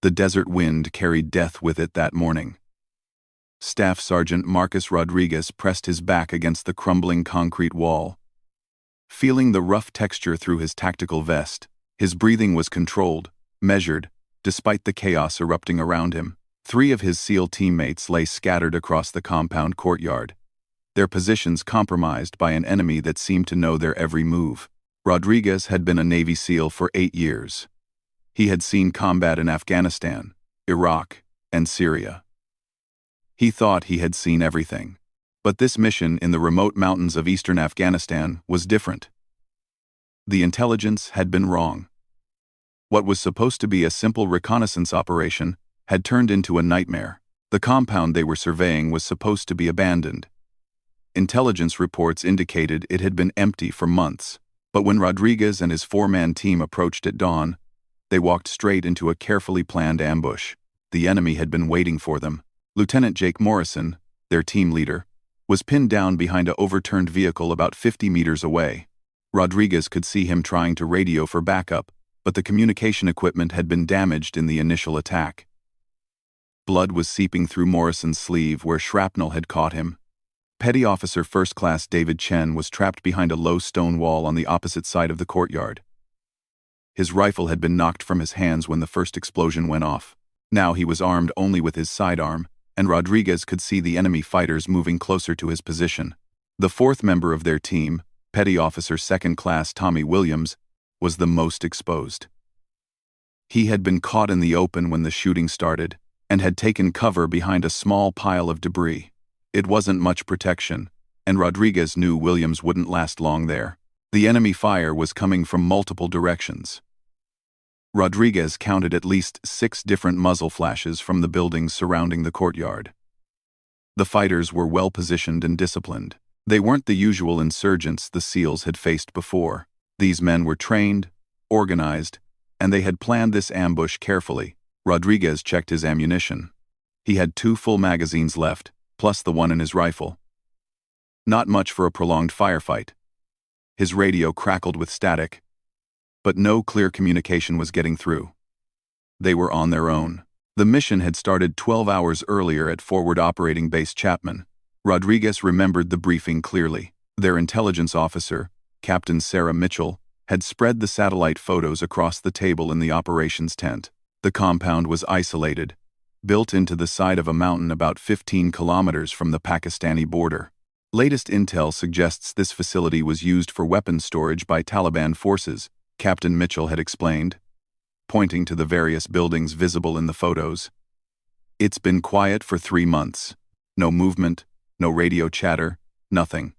The desert wind carried death with it that morning. Staff Sergeant Marcus Rodriguez pressed his back against the crumbling concrete wall. Feeling the rough texture through his tactical vest, his breathing was controlled, measured, despite the chaos erupting around him. 3 of his SEAL teammates lay scattered across the compound courtyard, their positions compromised by an enemy that seemed to know their every move. Rodriguez had been a Navy SEAL for 8 years. He had seen combat in Afghanistan, Iraq, and Syria. He thought he had seen everything. But this mission in the remote mountains of eastern Afghanistan was different. The intelligence had been wrong. What was supposed to be a simple reconnaissance operation had turned into a nightmare. The compound they were surveying was supposed to be abandoned. Intelligence reports indicated it had been empty for months, but when Rodriguez and his 4-man team approached at dawn, they walked straight into a carefully planned ambush. The enemy had been waiting for them. Lieutenant Jake Morrison, their team leader, was pinned down behind an overturned vehicle about 50 meters away. Rodriguez could see him trying to radio for backup, but the communication equipment had been damaged in the initial attack. Blood was seeping through Morrison's sleeve where shrapnel had caught him. Petty Officer First Class David Chen was trapped behind a low stone wall on the opposite side of the courtyard. His rifle had been knocked from his hands when the first explosion went off. Now he was armed only with his sidearm, and Rodriguez could see the enemy fighters moving closer to his position. The 4th member of their team, Petty Officer Second Class Tommy Williams, was the most exposed. He had been caught in the open when the shooting started, and had taken cover behind a small pile of debris. It wasn't much protection, and Rodriguez knew Williams wouldn't last long there. The enemy fire was coming from multiple directions. Rodriguez counted at least 6 different muzzle flashes from the buildings surrounding the courtyard. The fighters were well positioned and disciplined. They weren't the usual insurgents the SEALs had faced before. These men were trained, organized, and they had planned this ambush carefully. Rodriguez checked his ammunition. He had 2 full magazines left, plus the one in his rifle. Not much for a prolonged firefight. His radio crackled with static, but no clear communication was getting through. They were on their own. The mission had started 12 hours earlier at Forward Operating Base Chapman. Rodriguez remembered the briefing clearly. Their intelligence officer, Captain Sarah Mitchell, had spread the satellite photos across the table in the operations tent. The compound was isolated, built into the side of a mountain about 15 kilometers from the Pakistani border. Latest intel suggests this facility was used for weapons storage by Taliban forces, Captain Mitchell had explained, pointing to the various buildings visible in the photos. It's been quiet for 3 months. No movement, no radio chatter, nothing.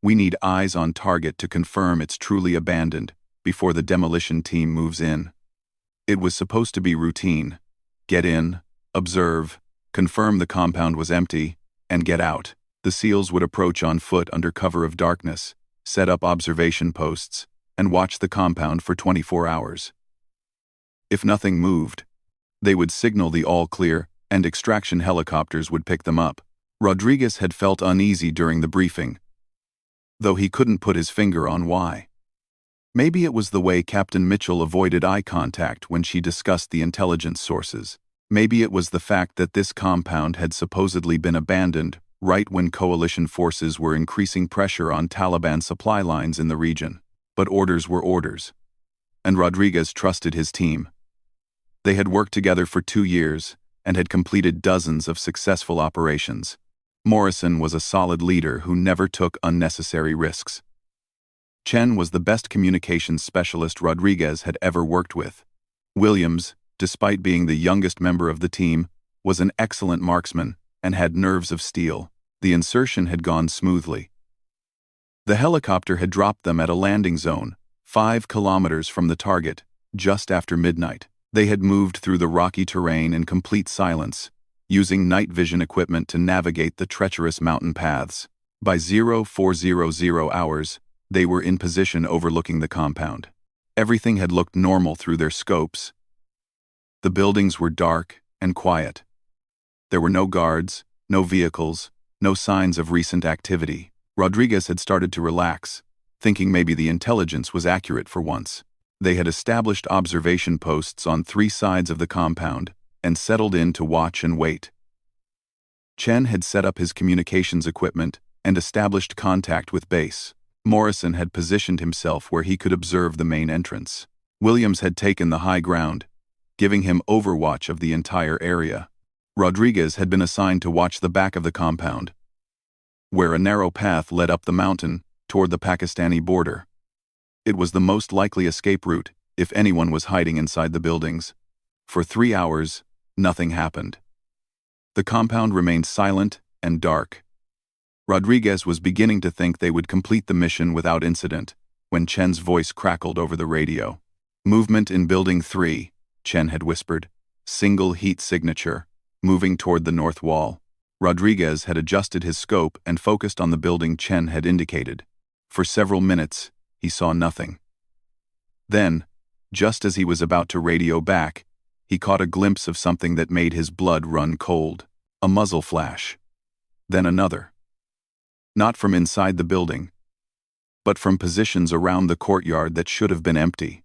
We need eyes on target to confirm it's truly abandoned before the demolition team moves in. It was supposed to be routine. Get in, observe, confirm the compound was empty, and get out. The SEALs would approach on foot under cover of darkness, set up observation posts, and watch the compound for 24 hours. If nothing moved, they would signal the all clear, and extraction helicopters would pick them up. Rodriguez had felt uneasy during the briefing, though he couldn't put his finger on why. Maybe it was the way Captain Mitchell avoided eye contact when she discussed the intelligence sources. Maybe it was the fact that this compound had supposedly been abandoned right when coalition forces were increasing pressure on Taliban supply lines in the region. But orders were orders, and Rodriguez trusted his team. They had worked together for 2 years and had completed dozens of successful operations. Morrison was a solid leader who never took unnecessary risks. Chen was the best communications specialist Rodriguez had ever worked with. Williams, despite being the youngest member of the team, was an excellent marksman and had nerves of steel. The insertion had gone smoothly. The helicopter had dropped them at a landing zone, 5 kilometers from the target, just after midnight. They had moved through the rocky terrain in complete silence, using night vision equipment to navigate the treacherous mountain paths. By 0400 hours, they were in position overlooking the compound. Everything had looked normal through their scopes. The buildings were dark and quiet. There were no guards, no vehicles, no signs of recent activity. Rodriguez had started to relax, thinking maybe the intelligence was accurate for once. They had established observation posts on 3 sides of the compound, and settled in to watch and wait. Chen had set up his communications equipment and established contact with base. Morrison had positioned himself where he could observe the main entrance. Williams had taken the high ground, giving him overwatch of the entire area. Rodriguez had been assigned to watch the back of the compound, where a narrow path led up the mountain toward the Pakistani border. It was the most likely escape route if anyone was hiding inside the buildings. For 3 hours, nothing happened. The compound remained silent and dark. Rodriguez was beginning to think they would complete the mission without incident when Chen's voice crackled over the radio. "Movement in Building 3, Chen had whispered. "Single heat signature, moving toward the north wall." Rodriguez had adjusted his scope and focused on the building Chen had indicated. For several minutes, he saw nothing. Then, just as he was about to radio back, he caught a glimpse of something that made his blood run cold. A muzzle flash. Then another. Not from inside the building, but from positions around the courtyard that should have been empty.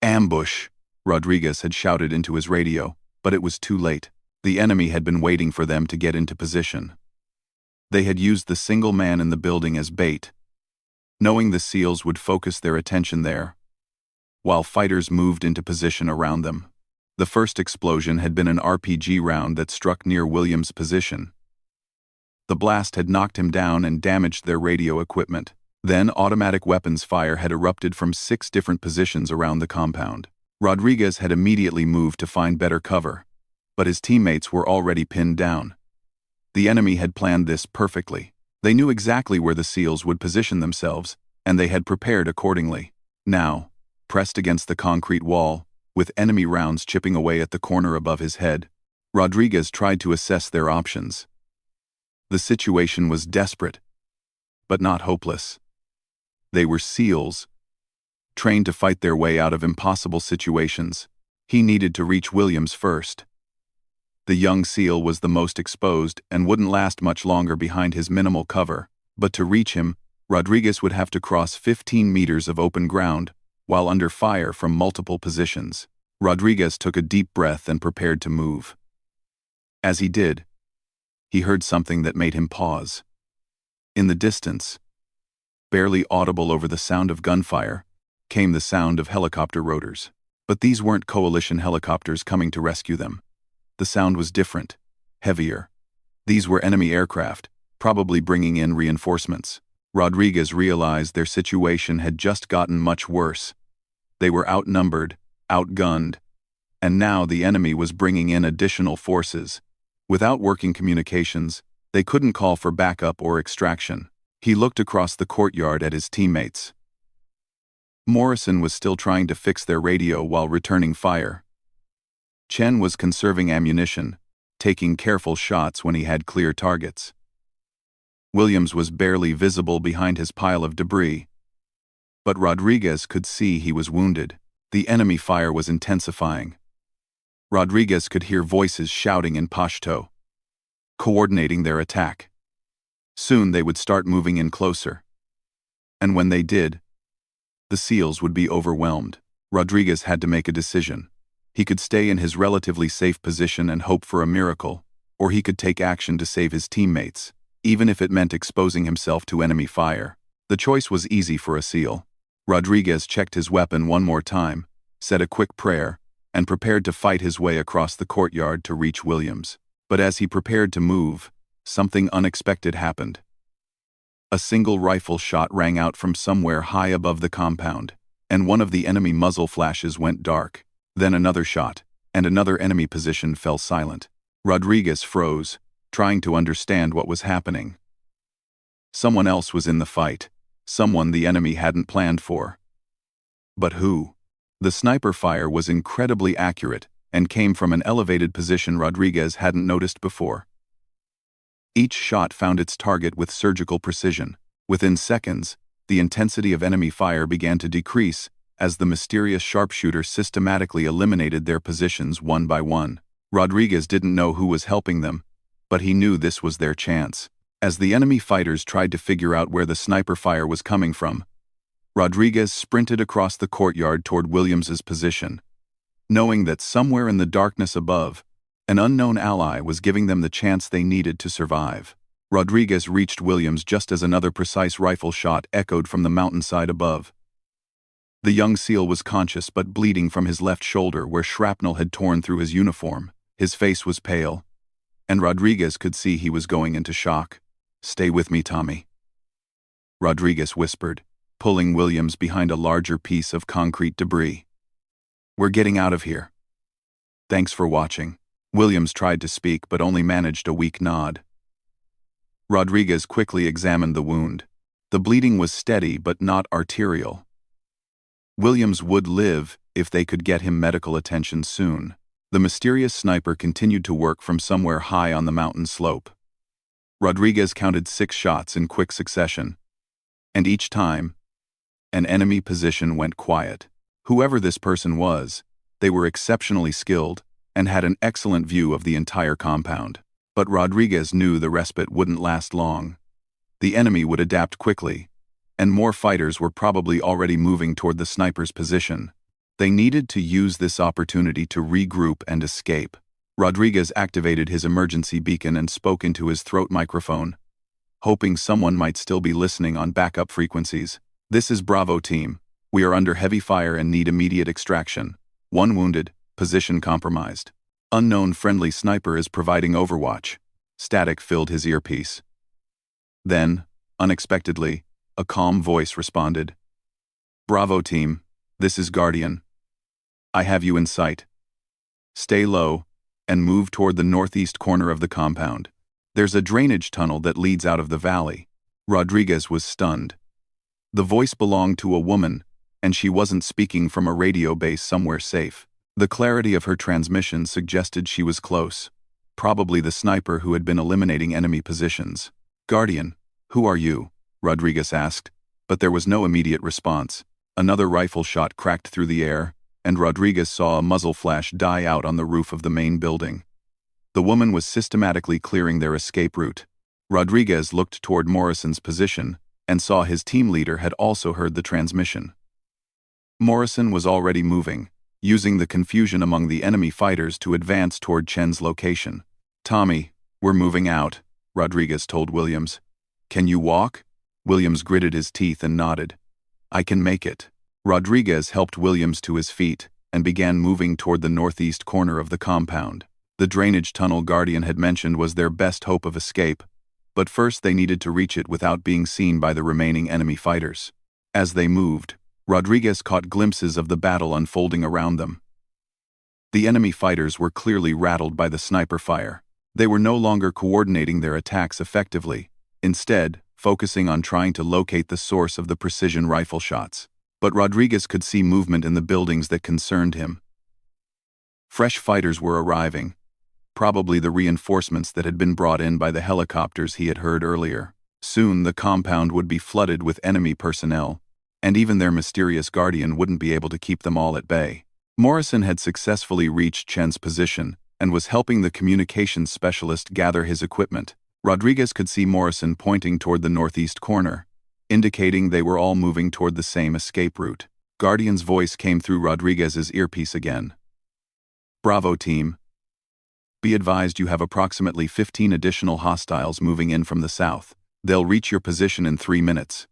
"Ambush!" Rodriguez had shouted into his radio, but it was too late. The enemy had been waiting for them to get into position. They had used the single man in the building as bait, knowing the SEALs would focus their attention there, while fighters moved into position around them. The first explosion had been an RPG round that struck near Williams' position. The blast had knocked him down and damaged their radio equipment. Then automatic weapons fire had erupted from 6 different positions around the compound. Rodriguez had immediately moved to find better cover, but his teammates were already pinned down. The enemy had planned this perfectly. They knew exactly where the SEALs would position themselves, and they had prepared accordingly. Now, pressed against the concrete wall, with enemy rounds chipping away at the corner above his head, Rodriguez tried to assess their options. The situation was desperate, but not hopeless. They were SEALs, trained to fight their way out of impossible situations. He needed to reach Williams first. The young SEAL was the most exposed and wouldn't last much longer behind his minimal cover, but to reach him, Rodriguez would have to cross 15 meters of open ground, while under fire from multiple positions. Rodriguez took a deep breath and prepared to move. As he did, he heard something that made him pause. In the distance, barely audible over the sound of gunfire, came the sound of helicopter rotors. But these weren't coalition helicopters coming to rescue them. The sound was different, heavier. These were enemy aircraft, probably bringing in reinforcements. Rodriguez realized their situation had just gotten much worse. They were outnumbered, outgunned, and now the enemy was bringing in additional forces. Without working communications, they couldn't call for backup or extraction. He looked across the courtyard at his teammates. Morrison was still trying to fix their radio while returning fire. Chen was conserving ammunition, taking careful shots when he had clear targets. Williams was barely visible behind his pile of debris, but Rodriguez could see he was wounded. The enemy fire was intensifying. Rodriguez could hear voices shouting in Pashto, coordinating their attack. Soon they would start moving in closer. And when they did, the SEALs would be overwhelmed. Rodriguez had to make a decision. He could stay in his relatively safe position and hope for a miracle, or he could take action to save his teammates, even if it meant exposing himself to enemy fire. The choice was easy for a SEAL. Rodriguez checked his weapon one more time, said a quick prayer, and prepared to fight his way across the courtyard to reach Williams. But as he prepared to move, something unexpected happened. A single rifle shot rang out from somewhere high above the compound, and one of the enemy muzzle flashes went dark. Then another shot, and another enemy position fell silent. Rodriguez froze, trying to understand what was happening. Someone else was in the fight, someone the enemy hadn't planned for. But who? The sniper fire was incredibly accurate and came from an elevated position Rodriguez hadn't noticed before. Each shot found its target with surgical precision. Within seconds, the intensity of enemy fire began to decrease as the mysterious sharpshooter systematically eliminated their positions one by one. Rodriguez didn't know who was helping them, but he knew this was their chance. As the enemy fighters tried to figure out where the sniper fire was coming from, Rodriguez sprinted across the courtyard toward Williams's position, knowing that somewhere in the darkness above, An unknown ally was giving them the chance they needed to survive. Rodriguez reached Williams just as another precise rifle shot echoed from the mountainside above. The young SEAL was conscious but bleeding from his left shoulder where shrapnel had torn through his uniform. His face was pale, and Rodriguez could see he was going into shock. "Stay with me, Tommy," Rodriguez whispered, pulling Williams behind a larger piece of concrete debris. "We're getting out of here. Thanks for watching." Williams tried to speak but only managed a weak nod. Rodriguez quickly examined the wound. The bleeding was steady but not arterial. Williams would live if they could get him medical attention soon. The mysterious sniper continued to work from somewhere high on the mountain slope. Rodriguez counted 6 shots in quick succession, and each time, an enemy position went quiet. Whoever this person was, they were exceptionally skilled and had an excellent view of the entire compound. But Rodriguez knew the respite wouldn't last long. The enemy would adapt quickly, and more fighters were probably already moving toward the sniper's position. They needed to use this opportunity to regroup and escape. Rodriguez activated his emergency beacon and spoke into his throat microphone, hoping someone might still be listening on backup frequencies. "This is Bravo Team. We are under heavy fire and need immediate extraction. 1 wounded, position compromised. Unknown friendly sniper is providing overwatch." Static filled his earpiece. Then, unexpectedly, a calm voice responded. "Bravo Team, this is Guardian. I have you in sight. Stay low and move toward the northeast corner of the compound. There's a drainage tunnel that leads out of the valley." Rodriguez was stunned. The voice belonged to a woman, and she wasn't speaking from a radio base somewhere safe. The clarity of her transmission suggested she was close, probably the sniper who had been eliminating enemy positions. "Guardian, who are you?" Rodriguez asked, but there was no immediate response. Another rifle shot cracked through the air, and Rodriguez saw a muzzle flash die out on the roof of the main building. The woman was systematically clearing their escape route. Rodriguez looked toward Morrison's position and saw his team leader had also heard the transmission. Morrison was already moving, using the confusion among the enemy fighters to advance toward Chen's location. "Tommy, we're moving out," Rodriguez told Williams. "Can you walk?" Williams gritted his teeth and nodded. "I can make it." Rodriguez helped Williams to his feet and began moving toward the northeast corner of the compound. The drainage tunnel Guardian had mentioned was their best hope of escape, but first they needed to reach it without being seen by the remaining enemy fighters. As they moved, Rodriguez caught glimpses of the battle unfolding around them. The enemy fighters were clearly rattled by the sniper fire. They were no longer coordinating their attacks effectively, instead focusing on trying to locate the source of the precision rifle shots. But Rodriguez could see movement in the buildings that concerned him. Fresh fighters were arriving, probably the reinforcements that had been brought in by the helicopters he had heard earlier. Soon the compound would be flooded with enemy personnel, and even their mysterious Guardian wouldn't be able to keep them all at bay. Morrison had successfully reached Chen's position and was helping the communications specialist gather his equipment. Rodriguez could see Morrison pointing toward the northeast corner, indicating they were all moving toward the same escape route. Guardian's voice came through Rodriguez's earpiece again. "Bravo Team. Be advised you have approximately 15 additional hostiles moving in from the south. They'll reach your position in 3 minutes.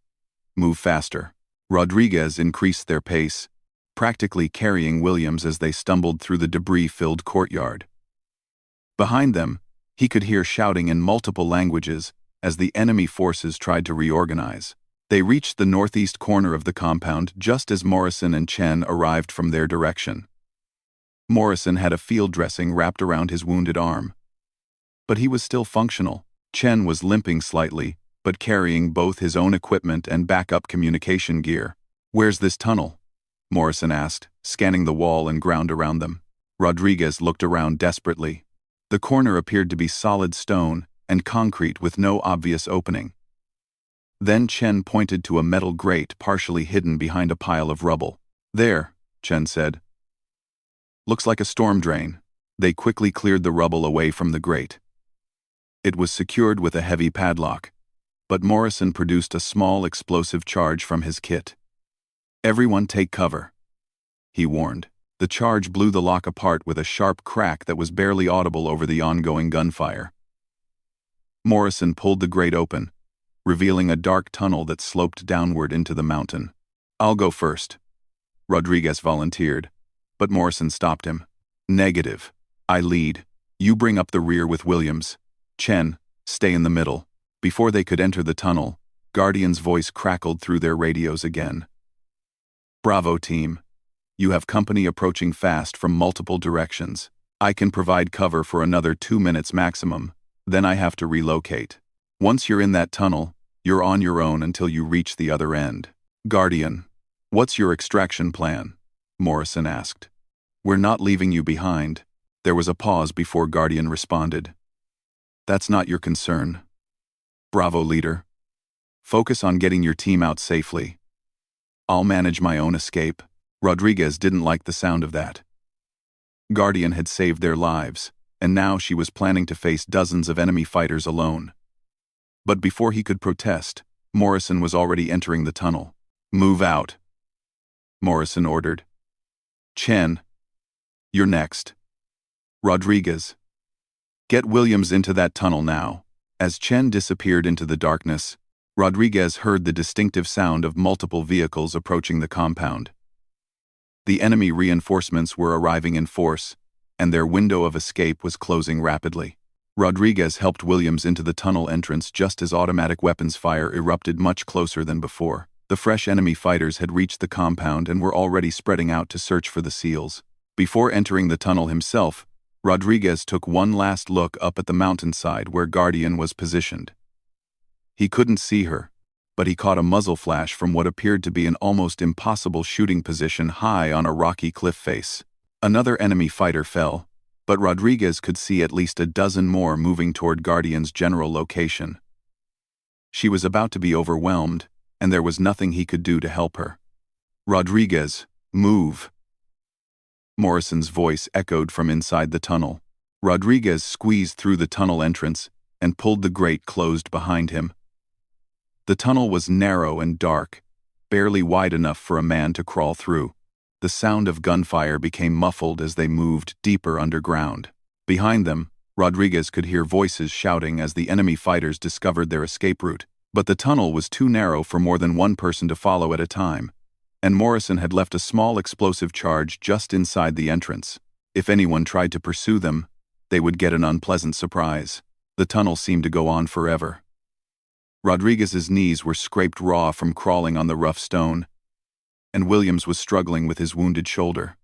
Move faster." Rodriguez increased their pace, practically carrying Williams as they stumbled through the debris-filled courtyard. Behind them, he could hear shouting in multiple languages as the enemy forces tried to reorganize. They reached the northeast corner of the compound just as Morrison and Chen arrived from their direction. Morrison had a field dressing wrapped around his wounded arm, but he was still functional. Chen was limping slightly, but carrying both his own equipment and backup communication gear. "Where's this tunnel?" Morrison asked, scanning the wall and ground around them. Rodriguez looked around desperately. The corner appeared to be solid stone and concrete with no obvious opening. Then Chen pointed to a metal grate partially hidden behind a pile of rubble. "There," Chen said. "Looks like a storm drain." They quickly cleared the rubble away from the grate. It was secured with a heavy padlock, but Morrison produced a small explosive charge from his kit. "Everyone take cover," he warned. The charge blew the lock apart with a sharp crack that was barely audible over the ongoing gunfire. Morrison pulled the grate open, revealing a dark tunnel that sloped downward into the mountain. "I'll go first," Rodriguez volunteered, but Morrison stopped him. "Negative. I lead. You bring up the rear with Williams. Chen, stay in the middle." Before they could enter the tunnel, Guardian's voice crackled through their radios again. "Bravo, team. You have company approaching fast from multiple directions. I can provide cover for another 2 minutes maximum, then I have to relocate. Once you're in that tunnel, you're on your own until you reach the other end." "Guardian, what's your extraction plan?" Morrison asked. "We're not leaving you behind." There was a pause before Guardian responded. "That's not your concern. Bravo, leader. Focus on getting your team out safely. I'll manage my own escape." Rodriguez didn't like the sound of that. Guardian had saved their lives, and now she was planning to face dozens of enemy fighters alone. But before he could protest, Morrison was already entering the tunnel. "Move out," Morrison ordered. "Chen, you're next. Rodriguez, get Williams into that tunnel now." As Chen disappeared into the darkness, Rodriguez heard the distinctive sound of multiple vehicles approaching the compound. The enemy reinforcements were arriving in force, and their window of escape was closing rapidly. Rodriguez helped Williams into the tunnel entrance just as automatic weapons fire erupted much closer than before. The fresh enemy fighters had reached the compound and were already spreading out to search for the seals. Before entering the tunnel himself, Rodriguez took one last look up at the mountainside where Guardian was positioned. He couldn't see her, but he caught a muzzle flash from what appeared to be an almost impossible shooting position high on a rocky cliff face. Another enemy fighter fell, but Rodriguez could see at least a dozen more moving toward Guardian's general location. She was about to be overwhelmed, and there was nothing he could do to help her. "Rodriguez, move!" Morrison's voice echoed from inside the tunnel. Rodriguez squeezed through the tunnel entrance and pulled the grate closed behind him. The tunnel was narrow and dark, barely wide enough for a man to crawl through. The sound of gunfire became muffled as they moved deeper underground. Behind them, Rodriguez could hear voices shouting as the enemy fighters discovered their escape route. But the tunnel was too narrow for more than one person to follow at a time, and Morrison had left a small explosive charge just inside the entrance. If anyone tried to pursue them, they would get an unpleasant surprise. The tunnel seemed to go on forever. Rodriguez's knees were scraped raw from crawling on the rough stone, and Williams was struggling with his wounded shoulder.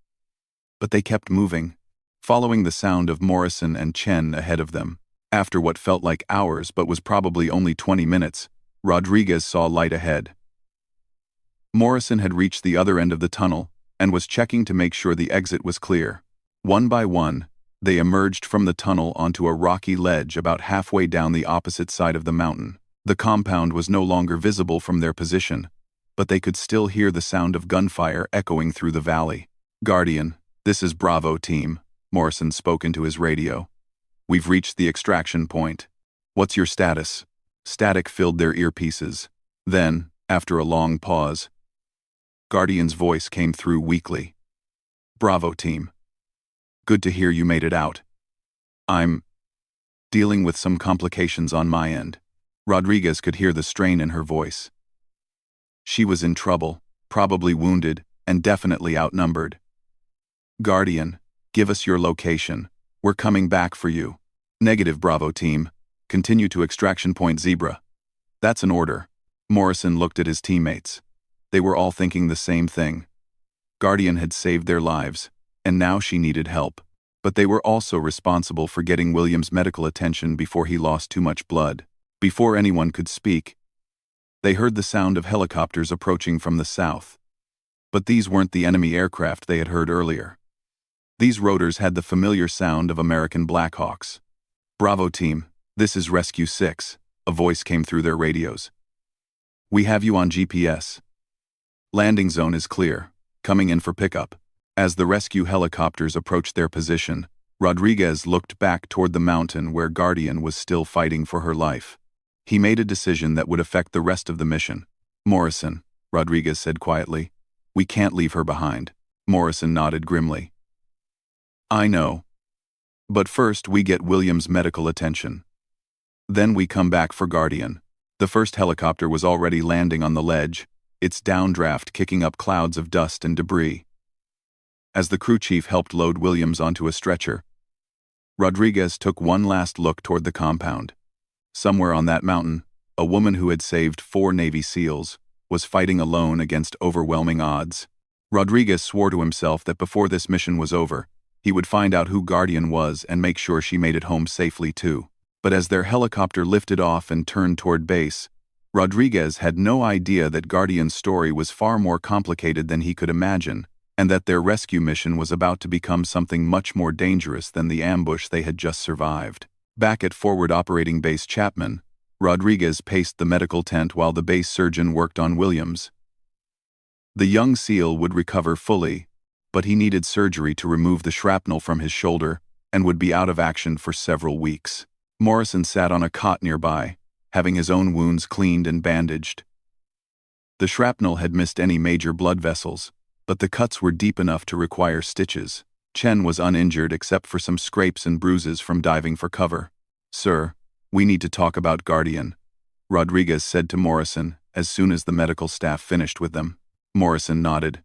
But they kept moving, following the sound of Morrison and Chen ahead of them. After what felt like hours but was probably only 20 minutes, Rodriguez saw light ahead. Morrison had reached the other end of the tunnel and was checking to make sure the exit was clear. One by one, they emerged from the tunnel onto a rocky ledge about halfway down the opposite side of the mountain. The compound was no longer visible from their position, but they could still hear the sound of gunfire echoing through the valley. "Guardian, this is Bravo team," Morrison spoke into his radio. "We've reached the extraction point. What's your status?" Static filled their earpieces. Then, after a long pause, Guardian's voice came through weakly. "Bravo team. Good to hear you made it out. I'm dealing with some complications on my end." Rodriguez could hear the strain in her voice. She was in trouble, probably wounded, and definitely outnumbered. "Guardian, give us your location. We're coming back for you." "Negative, Bravo team. Continue to extraction point Zebra." "That's an order." Morrison looked at his teammates. They were all thinking the same thing. Guardian had saved their lives, and now she needed help. But they were also responsible for getting Williams medical attention before he lost too much blood. Before anyone could speak, they heard the sound of helicopters approaching from the south. But these weren't the enemy aircraft they had heard earlier. These rotors had the familiar sound of American Blackhawks. "Bravo team, this is Rescue 6, a voice came through their radios. "We have you on GPS. Landing zone is clear, coming in for pickup." As the rescue helicopters approached their position, Rodriguez looked back toward the mountain where Guardian was still fighting for her life. He made a decision that would affect the rest of the mission. "Morrison," Rodriguez said quietly, "we can't leave her behind." Morrison nodded grimly. I know. But first we get William's medical attention. Then we come back for Guardian. The first helicopter was already landing on the ledge, its downdraft kicking up clouds of dust and debris. As the crew chief helped load Williams onto a stretcher, Rodriguez took one last look toward the compound. Somewhere on that mountain, a woman who had saved 4 Navy SEALs was fighting alone against overwhelming odds. Rodriguez swore to himself that before this mission was over, he would find out who Guardian was and make sure she made it home safely too. But as their helicopter lifted off and turned toward base, Rodriguez had no idea that Guardian's story was far more complicated than he could imagine, and that their rescue mission was about to become something much more dangerous than the ambush they had just survived. Back at Forward Operating Base Chapman, Rodriguez paced the medical tent while the base surgeon worked on Williams. The young SEAL would recover fully, but he needed surgery to remove the shrapnel from his shoulder and would be out of action for several weeks. Morrison sat on a cot nearby, having his own wounds cleaned and bandaged. The shrapnel had missed any major blood vessels, but the cuts were deep enough to require stitches. Chen was uninjured except for some scrapes and bruises from diving for cover. "Sir, we need to talk about Guardian," Rodriguez said to Morrison as soon as the medical staff finished with them. Morrison nodded.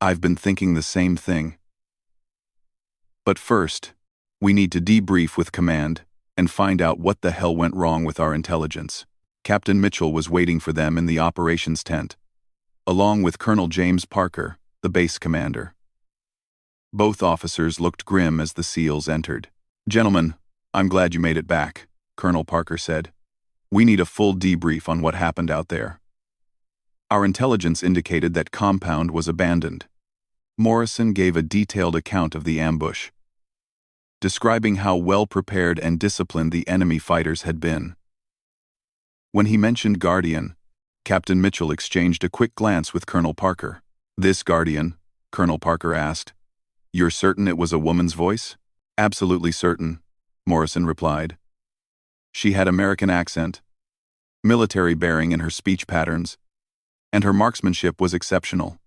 "I've been thinking the same thing. But first, we need to debrief with command and find out what the hell went wrong with our intelligence." Captain Mitchell was waiting for them in the operations tent, along with Colonel James Parker, the base commander. Both officers looked grim as the SEALs entered. "Gentlemen, I'm glad you made it back," Colonel Parker said. "We need a full debrief on what happened out there. Our intelligence indicated that compound was abandoned." Morrison gave a detailed account of the ambush, describing how well-prepared and disciplined the enemy fighters had been. When he mentioned Guardian, Captain Mitchell exchanged a quick glance with Colonel Parker. "This Guardian?" Colonel Parker asked. "You're certain it was a woman's voice?" "Absolutely certain," Morrison replied. "She had American accent, military bearing in her speech patterns, and her marksmanship was exceptional.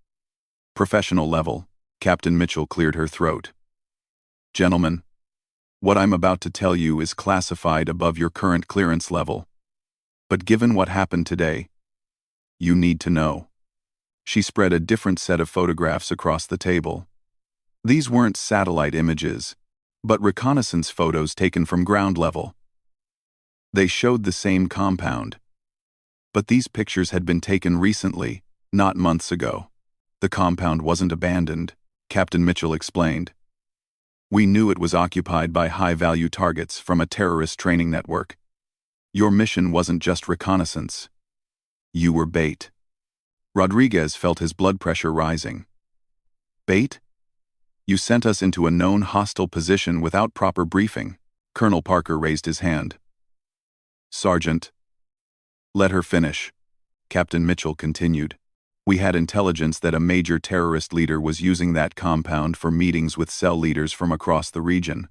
Professional level." Captain Mitchell cleared her throat. "Gentlemen, what I'm about to tell you is classified above your current clearance level. But given what happened today, you need to know." She spread a different set of photographs across the table. These weren't satellite images, but reconnaissance photos taken from ground level. They showed the same compound, but these pictures had been taken recently, not months ago. "The compound wasn't abandoned," Captain Mitchell explained. "We knew it was occupied by high-value targets from a terrorist training network. Your mission wasn't just reconnaissance. You were bait." Rodriguez felt his blood pressure rising. "Bait? You sent us into a known hostile position without proper briefing." Colonel Parker raised his hand. "Sergeant." "Let her finish," Captain Mitchell continued. "We had intelligence that a major terrorist leader was using that compound for meetings with cell leaders from across the region.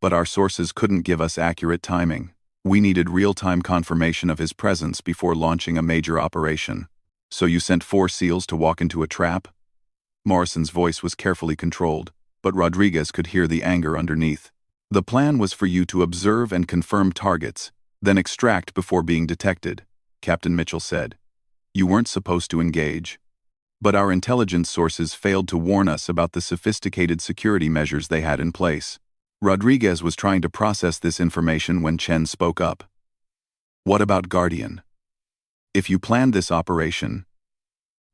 But our sources couldn't give us accurate timing. We needed real-time confirmation of his presence before launching a major operation. So you sent 4 SEALs to walk into a trap?" Morrison's voice was carefully controlled, but Rodriguez could hear the anger underneath. "The plan was for you to observe and confirm targets, then extract before being detected," Captain Mitchell said. "You weren't supposed to engage. But our intelligence sources failed to warn us about the sophisticated security measures they had in place." Rodriguez was trying to process this information when Chen spoke up. "What about Guardian? If you planned this operation,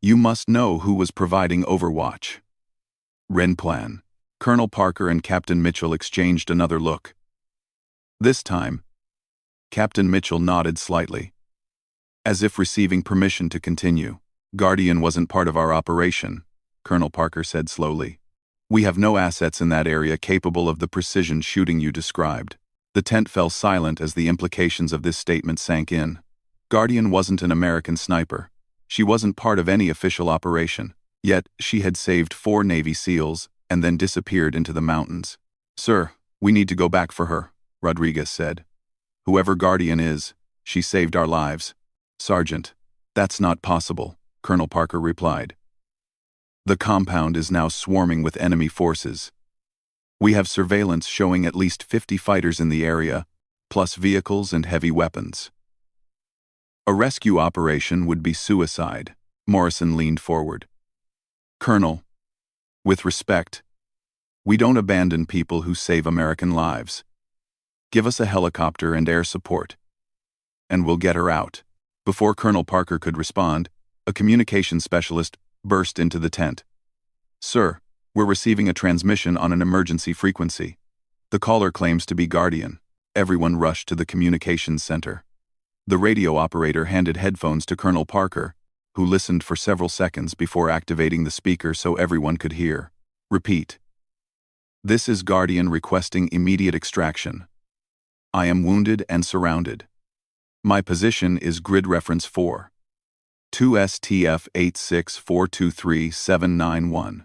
you must know who was providing overwatch." "Renplan." Colonel Parker and Captain Mitchell exchanged another look. This time, Captain Mitchell nodded slightly, as if receiving permission to continue. "Guardian wasn't part of our operation," Colonel Parker said slowly. "We have no assets in that area capable of the precision shooting you described." The tent fell silent as the implications of this statement sank in. Guardian wasn't an American sniper. She wasn't part of any official operation. Yet, she had saved 4 Navy SEALs and then disappeared into the mountains. "Sir, we need to go back for her," Rodriguez said. "Whoever Guardian is, she saved our lives." "Sergeant, that's not possible," Colonel Parker replied. The compound is now swarming with enemy forces. We have surveillance showing at least 50 fighters in the area, plus vehicles and heavy weapons. A rescue operation would be suicide. Morrison leaned forward. Colonel, with respect, we don't abandon people who save American lives. Give us a helicopter and air support, and we'll get her out. Before Colonel Parker could respond, a communications specialist burst into the tent. Sir, we're receiving a transmission on an emergency frequency. The caller claims to be Guardian. Everyone rushed to the communications center. The radio operator handed headphones to Colonel Parker, who listened for several seconds before activating the speaker so everyone could hear. Repeat. This is Guardian requesting immediate extraction. I am wounded and surrounded. My position is grid reference 4. 2STF 86423-791.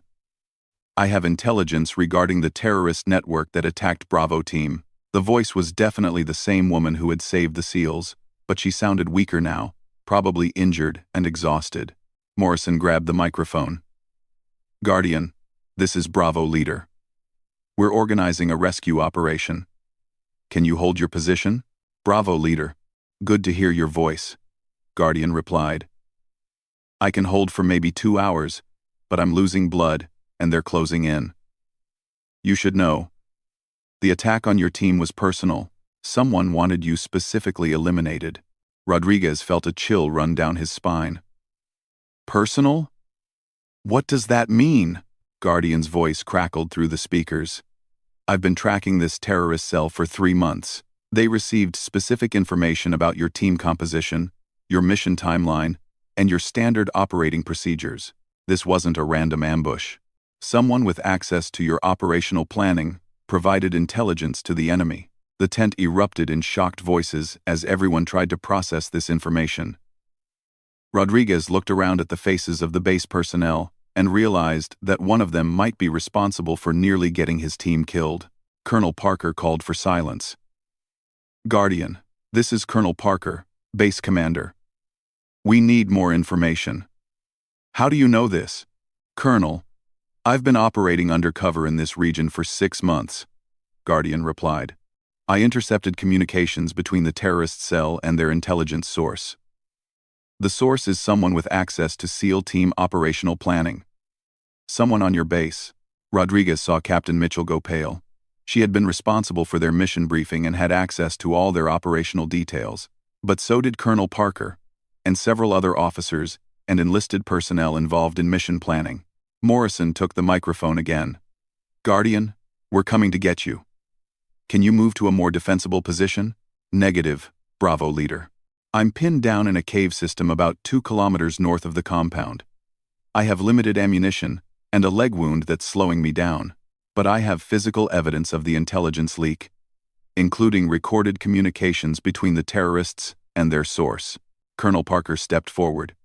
I have intelligence regarding the terrorist network that attacked Bravo Team. The voice was definitely the same woman who had saved the SEALs, but she sounded weaker now, probably injured and exhausted. Morrison grabbed the microphone. Guardian, this is Bravo Leader. We're organizing a rescue operation. Can you hold your position? Bravo Leader. Good to hear your voice, Guardian replied. I can hold for maybe 2 hours, but I'm losing blood, and they're closing in. You should know. The attack on your team was personal. Someone wanted you specifically eliminated. Rodriguez felt a chill run down his spine. Personal? What does that mean? Guardian's voice crackled through the speakers. I've been tracking this terrorist cell for 3 months. They received specific information about your team composition, your mission timeline, and your standard operating procedures. This wasn't a random ambush. Someone with access to your operational planning provided intelligence to the enemy. The tent erupted in shocked voices as everyone tried to process this information. Rodriguez looked around at the faces of the base personnel and realized that one of them might be responsible for nearly getting his team killed. Colonel Parker called for silence. Guardian, this is Colonel Parker, base commander. We need more information. How do you know this? Colonel, I've been operating undercover in this region for 6 months, Guardian replied. I intercepted communications between the terrorist cell and their intelligence source. The source is someone with access to SEAL team operational planning. Someone on your base. Rodriguez saw Captain Mitchell go pale. She had been responsible for their mission briefing and had access to all their operational details. But so did Colonel Parker, and several other officers and enlisted personnel involved in mission planning. Morrison took the microphone again. Guardian, we're coming to get you. Can you move to a more defensible position? Negative, Bravo Leader. I'm pinned down in a cave system about 2 kilometers north of the compound. I have limited ammunition and a leg wound that's slowing me down, but I have physical evidence of the intelligence leak, including recorded communications between the terrorists and their source. Colonel Parker stepped forward.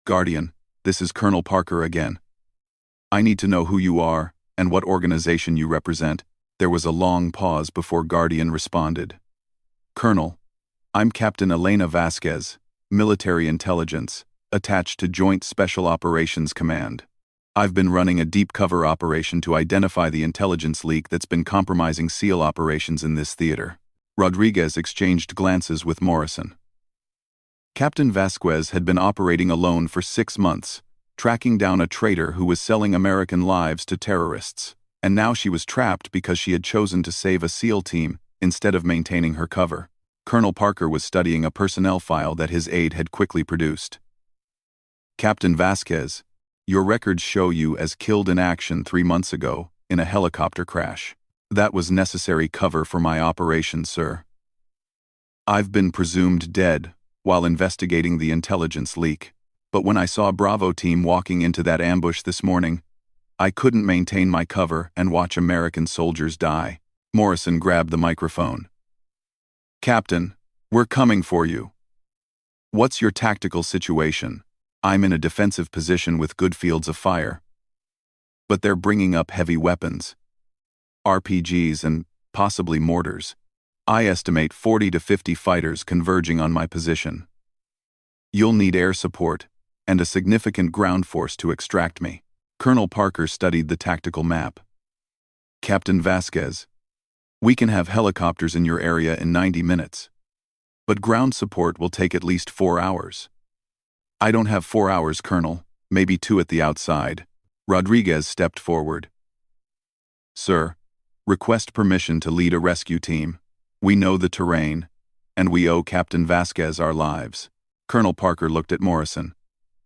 Guardian, this is Colonel Parker again. I need to know who you are and what organization you represent. There was a long pause before Guardian responded. Colonel, I'm Captain Elena Vasquez, Military Intelligence, attached to Joint Special Operations Command. I've been running a deep cover operation to identify the intelligence leak that's been compromising SEAL operations in this theater. Rodriguez exchanged glances with Morrison. Captain Vasquez had been operating alone for 6 months, tracking down a traitor who was selling American lives to terrorists, and now she was trapped because she had chosen to save a SEAL team instead of maintaining her cover. Colonel Parker was studying a personnel file that his aide had quickly produced. Captain Vasquez, your records show you as killed in action 3 months ago in a helicopter crash. That was necessary cover for my operation, sir. I've been presumed dead while investigating the intelligence leak, but when I saw Bravo Team walking into that ambush this morning, I couldn't maintain my cover and watch American soldiers die. Morrison grabbed the microphone. Captain, we're coming for you. What's your tactical situation? I'm in a defensive position with good fields of fire. But they're bringing up heavy weapons. RPGs and possibly mortars. I estimate 40 to 50 fighters converging on my position. You'll need air support, and a significant ground force to extract me. Colonel Parker studied the tactical map. Captain Vasquez, we can have helicopters in your area in 90 minutes. But ground support will take at least 4 hours. I don't have 4 hours, Colonel, maybe 2 at the outside. Rodriguez stepped forward. Sir, request permission to lead a rescue team. We know the terrain, and we owe Captain Vasquez our lives. Colonel Parker looked at Morrison.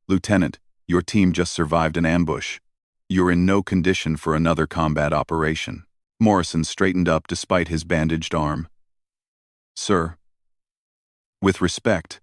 Lieutenant, your team just survived an ambush. You're in no condition for another combat operation. Morrison straightened up despite his bandaged arm. Sir, with respect,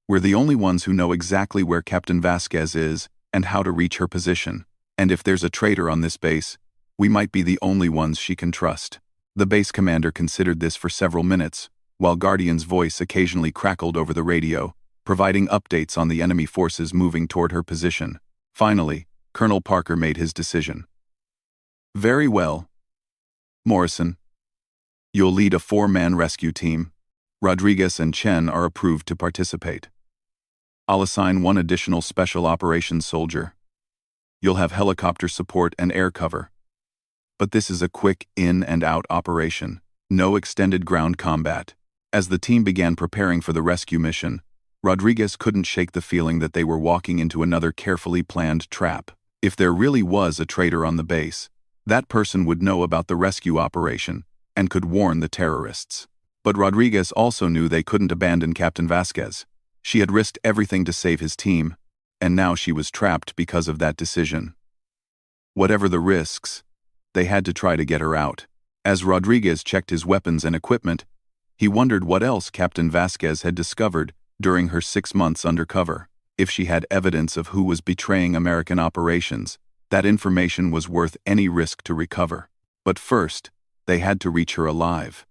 we're the only ones who know exactly where Captain Vasquez is and how to reach her position, and if there's a traitor on this base, we might be the only ones she can trust. The base commander considered this for several minutes, while Guardian's voice occasionally crackled over the radio, providing updates on the enemy forces moving toward her position. Finally, Colonel Parker made his decision. Very well. Morrison, you'll lead a 4-man rescue team. Rodriguez and Chen are approved to participate. I'll assign 1 additional special operations soldier. You'll have helicopter support and air cover. But this is a quick in and out operation, no extended ground combat. As the team began preparing for the rescue mission, Rodriguez couldn't shake the feeling that they were walking into another carefully planned trap. If there really was a traitor on the base, that person would know about the rescue operation and could warn the terrorists. But Rodriguez also knew they couldn't abandon Captain Vasquez. She had risked everything to save his team, and now she was trapped because of that decision. Whatever the risks, they had to try to get her out. As Rodriguez checked his weapons and equipment, he wondered what else Captain Vasquez had discovered during her 6 months undercover. If she had evidence of who was betraying American operations, that information was worth any risk to recover. But first, they had to reach her alive.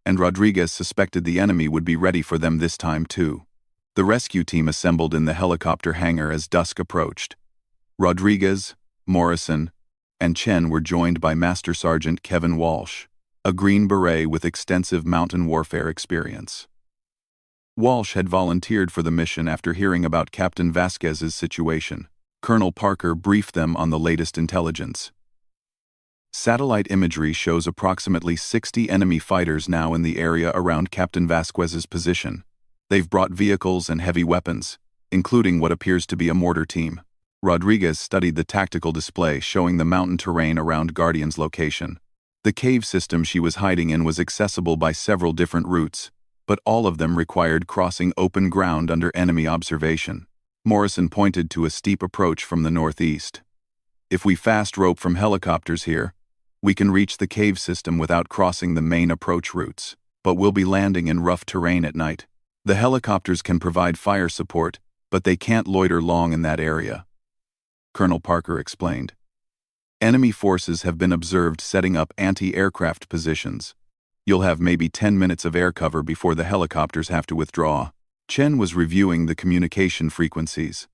And Rodriguez suspected the enemy would be ready for them this time too. The rescue team assembled in the helicopter hangar as dusk approached. Rodriguez, Morrison, and Chen were joined by Master Sergeant Kevin Walsh, a Green Beret with extensive mountain warfare experience. Walsh had volunteered for the mission after hearing about Captain Vasquez's situation. Colonel Parker briefed them on the latest intelligence. Satellite imagery shows approximately 60 enemy fighters now in the area around Captain Vasquez's position. They've brought vehicles and heavy weapons, including what appears to be a mortar team. Rodriguez studied the tactical display showing the mountain terrain around Guardian's location. The cave system she was hiding in was accessible by several different routes, but all of them required crossing open ground under enemy observation. Morrison pointed to a steep approach from the northeast. If we fast rope from helicopters here, we can reach the cave system without crossing the main approach routes, but we'll be landing in rough terrain at night. The helicopters can provide fire support, but they can't loiter long in that area. Colonel Parker explained. Enemy forces have been observed setting up anti-aircraft positions. You'll have maybe 10 minutes of air cover before the helicopters have to withdraw. Chen was reviewing the communication frequencies.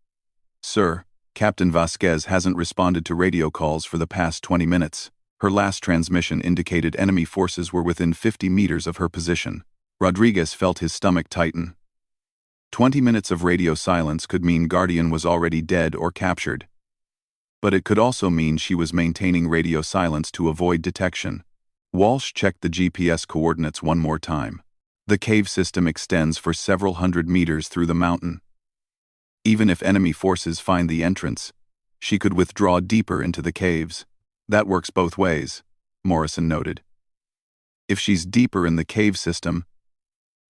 Sir, Captain Vasquez hasn't responded to radio calls for the past 20 minutes. Her last transmission indicated enemy forces were within 50 meters of her position. Rodriguez felt his stomach tighten. 20 minutes of radio silence could mean Guardian was already dead or captured. But it could also mean she was maintaining radio silence to avoid detection. Walsh checked the GPS coordinates one more time. The cave system extends for several hundred meters through the mountain. Even if enemy forces find the entrance, she could withdraw deeper into the caves. That works both ways, Morrison noted. If she's deeper in the cave system,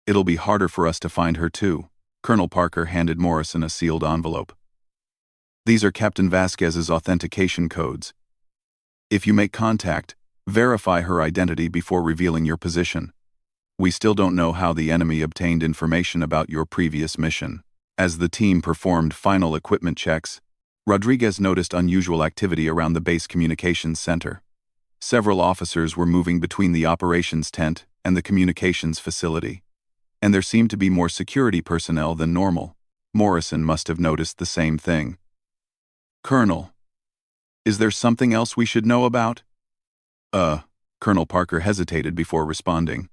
it'll be harder for us to find her too. Colonel Parker handed Morrison a sealed envelope. These are Captain Vasquez's authentication codes. If you make contact, verify her identity before revealing your position. We still don't know how the enemy obtained information about your previous mission. As the team performed final equipment checks, Rodriguez noticed unusual activity around the base communications center. Several officers were moving between the operations tent and the communications facility, and there seemed to be more security personnel than normal. Morrison must have noticed the same thing. Colonel, is there something else we should know about? Colonel Parker hesitated before responding.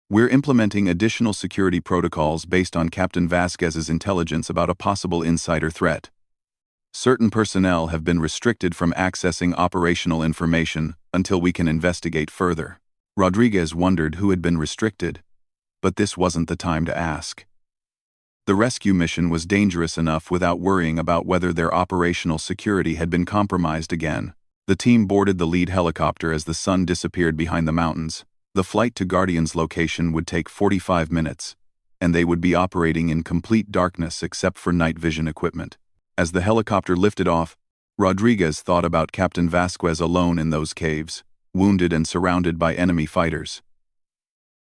We're implementing additional security protocols based on Captain Vasquez's intelligence about a possible insider threat. Certain personnel have been restricted from accessing operational information until we can investigate further. Rodriguez wondered who had been restricted, but this wasn't the time to ask. The rescue mission was dangerous enough without worrying about whether their operational security had been compromised again. The team boarded the lead helicopter as the sun disappeared behind the mountains. The flight to Guardian's location would take 45 minutes, and they would be operating in complete darkness except for night vision equipment. As the helicopter lifted off, Rodriguez thought about Captain Vasquez alone in those caves, wounded and surrounded by enemy fighters.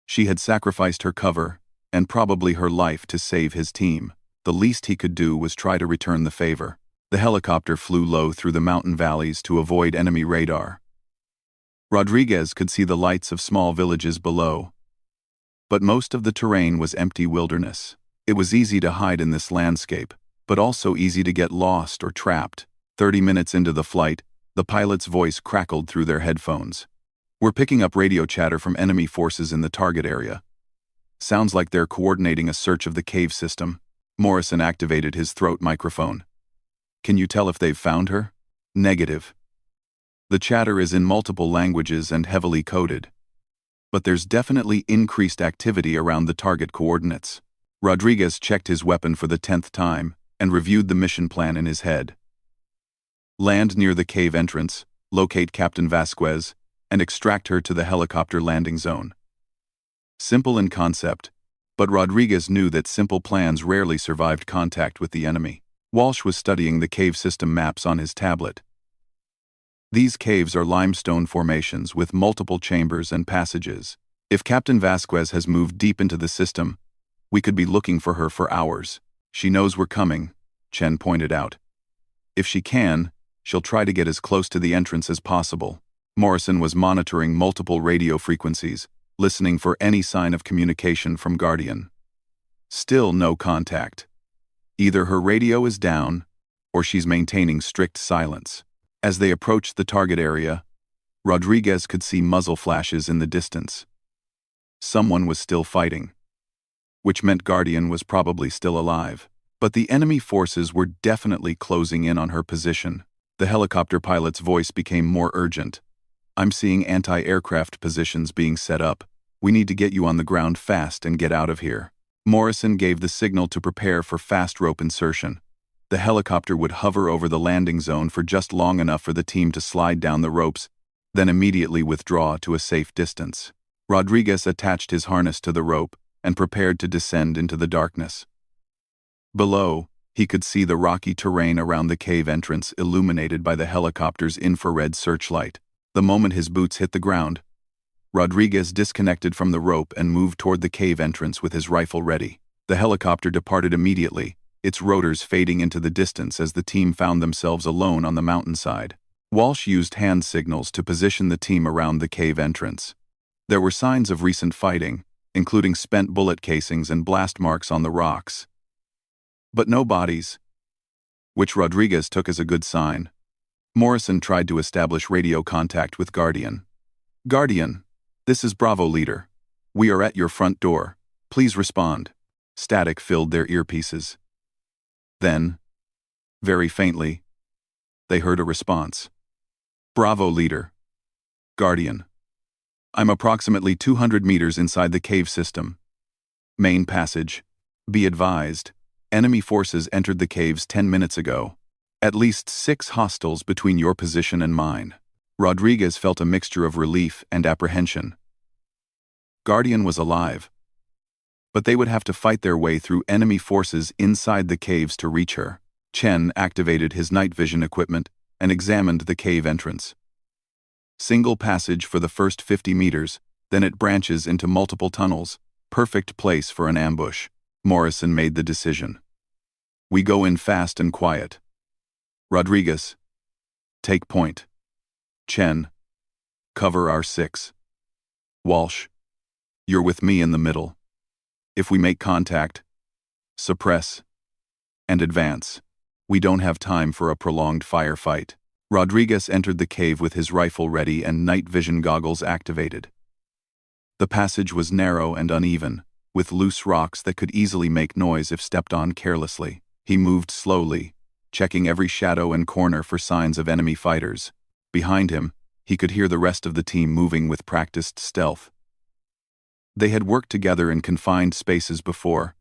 She had sacrificed her cover, and probably her life to save his team. The least he could do was try to return the favor. The helicopter flew low through the mountain valleys to avoid enemy radar. Rodriguez could see the lights of small villages below, but most of the terrain was empty wilderness. It was easy to hide in this landscape, but also easy to get lost or trapped. 30 minutes into the flight, the pilot's voice crackled through their headphones. "We're picking up radio chatter from enemy forces in the target area. Sounds like they're coordinating a search of the cave system." Morrison activated his throat microphone. "Can you tell if they've found her?" "Negative. The chatter is in multiple languages and heavily coded. But there's definitely increased activity around the target coordinates." Rodriguez checked his weapon for the 10th time and reviewed the mission plan in his head. Land near the cave entrance, locate Captain Vasquez, and extract her to the helicopter landing zone. Simple in concept, but Rodriguez knew that simple plans rarely survived contact with the enemy. Walsh was studying the cave system maps on his tablet. These caves are limestone formations with multiple chambers and passages. If Captain Vasquez has moved deep into the system, we could be looking for her for hours. "She knows we're coming," Chen pointed out. "If she can, she'll try to get as close to the entrance as possible." Morrison was monitoring multiple radio frequencies, listening for any sign of communication from Guardian. Still no contact. Either her radio is down, or she's maintaining strict silence. As they approached the target area, Rodriguez could see muzzle flashes in the distance. Someone was still fighting, which meant Guardian was probably still alive. But the enemy forces were definitely closing in on her position. The helicopter pilot's voice became more urgent. "I'm seeing anti-aircraft positions being set up. We need to get you on the ground fast and get out of here." Morrison gave the signal to prepare for fast rope insertion. The helicopter would hover over the landing zone for just long enough for the team to slide down the ropes, then immediately withdraw to a safe distance. Rodriguez attached his harness to the rope and prepared to descend into the darkness. Below, he could see the rocky terrain around the cave entrance illuminated by the helicopter's infrared searchlight. The moment his boots hit the ground, Rodriguez disconnected from the rope and moved toward the cave entrance with his rifle ready. The helicopter departed immediately, its rotors fading into the distance as the team found themselves alone on the mountainside. Walsh used hand signals to position the team around the cave entrance. There were signs of recent fighting, including spent bullet casings and blast marks on the rocks. But no bodies, which Rodriguez took as a good sign. Morrison tried to establish radio contact with Guardian. "Guardian, this is Bravo Leader. We are at your front door. Please respond." Static filled their earpieces. Then, very faintly, they heard a response. "Bravo Leader. Guardian. I'm approximately 200 meters inside the cave system. Main passage. Be advised, enemy forces entered the caves 10 minutes ago. At least 6 hostiles between your position and mine." Rodriguez felt a mixture of relief and apprehension. Guardian was alive, but they would have to fight their way through enemy forces inside the caves to reach her. Chen activated his night vision equipment and examined the cave entrance. Single passage for the first 50 meters, then it branches into multiple tunnels, perfect place for an ambush. Morrison made the decision. "We go in fast and quiet. Rodriguez, take point. Chen, cover our 6. Walsh, you're with me in the middle. If we make contact, suppress, and advance. We don't have time for a prolonged firefight." Rodriguez entered the cave with his rifle ready and night vision goggles activated. The passage was narrow and uneven, with loose rocks that could easily make noise if stepped on carelessly. He moved slowly, checking every shadow and corner for signs of enemy fighters. Behind him, he could hear the rest of the team moving with practiced stealth. They had worked together in confined spaces before,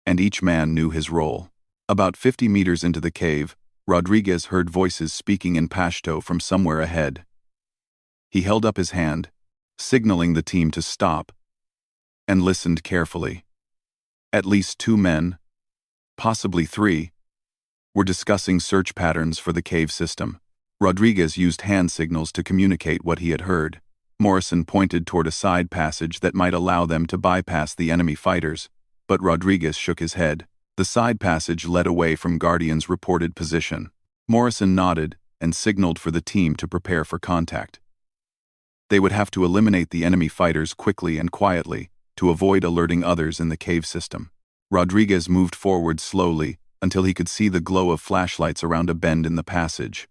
and each man knew his role. About 50 meters into the cave, Rodriguez heard voices speaking in Pashto from somewhere ahead. He held up his hand, signaling the team to stop, and listened carefully. At least 2 men, possibly 3, were discussing search patterns for the cave system. Rodriguez used hand signals to communicate what he had heard. Morrison pointed toward a side passage that might allow them to bypass the enemy fighters, but Rodriguez shook his head. The side passage led away from Guardian's reported position. Morrison nodded and signaled for the team to prepare for contact. They would have to eliminate the enemy fighters quickly and quietly to avoid alerting others in the cave system. Rodriguez moved forward slowly until he could see the glow of flashlights around a bend in the passage.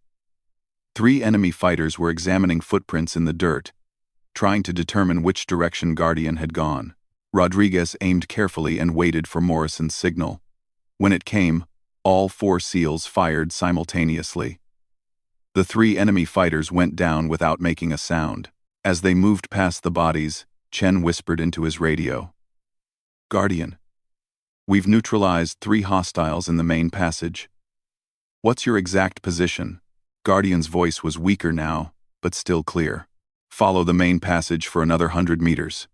3 enemy fighters were examining footprints in the dirt, trying to determine which direction Guardian had gone. Rodriguez aimed carefully and waited for Morrison's signal. When it came, all 4 SEALs fired simultaneously. The 3 enemy fighters went down without making a sound. As they moved past the bodies, Chen whispered into his radio. "Guardian, we've neutralized 3 hostiles in the main passage. What's your exact position?" Guardian's voice was weaker now, but still clear. "Follow the main passage for another 100 meters.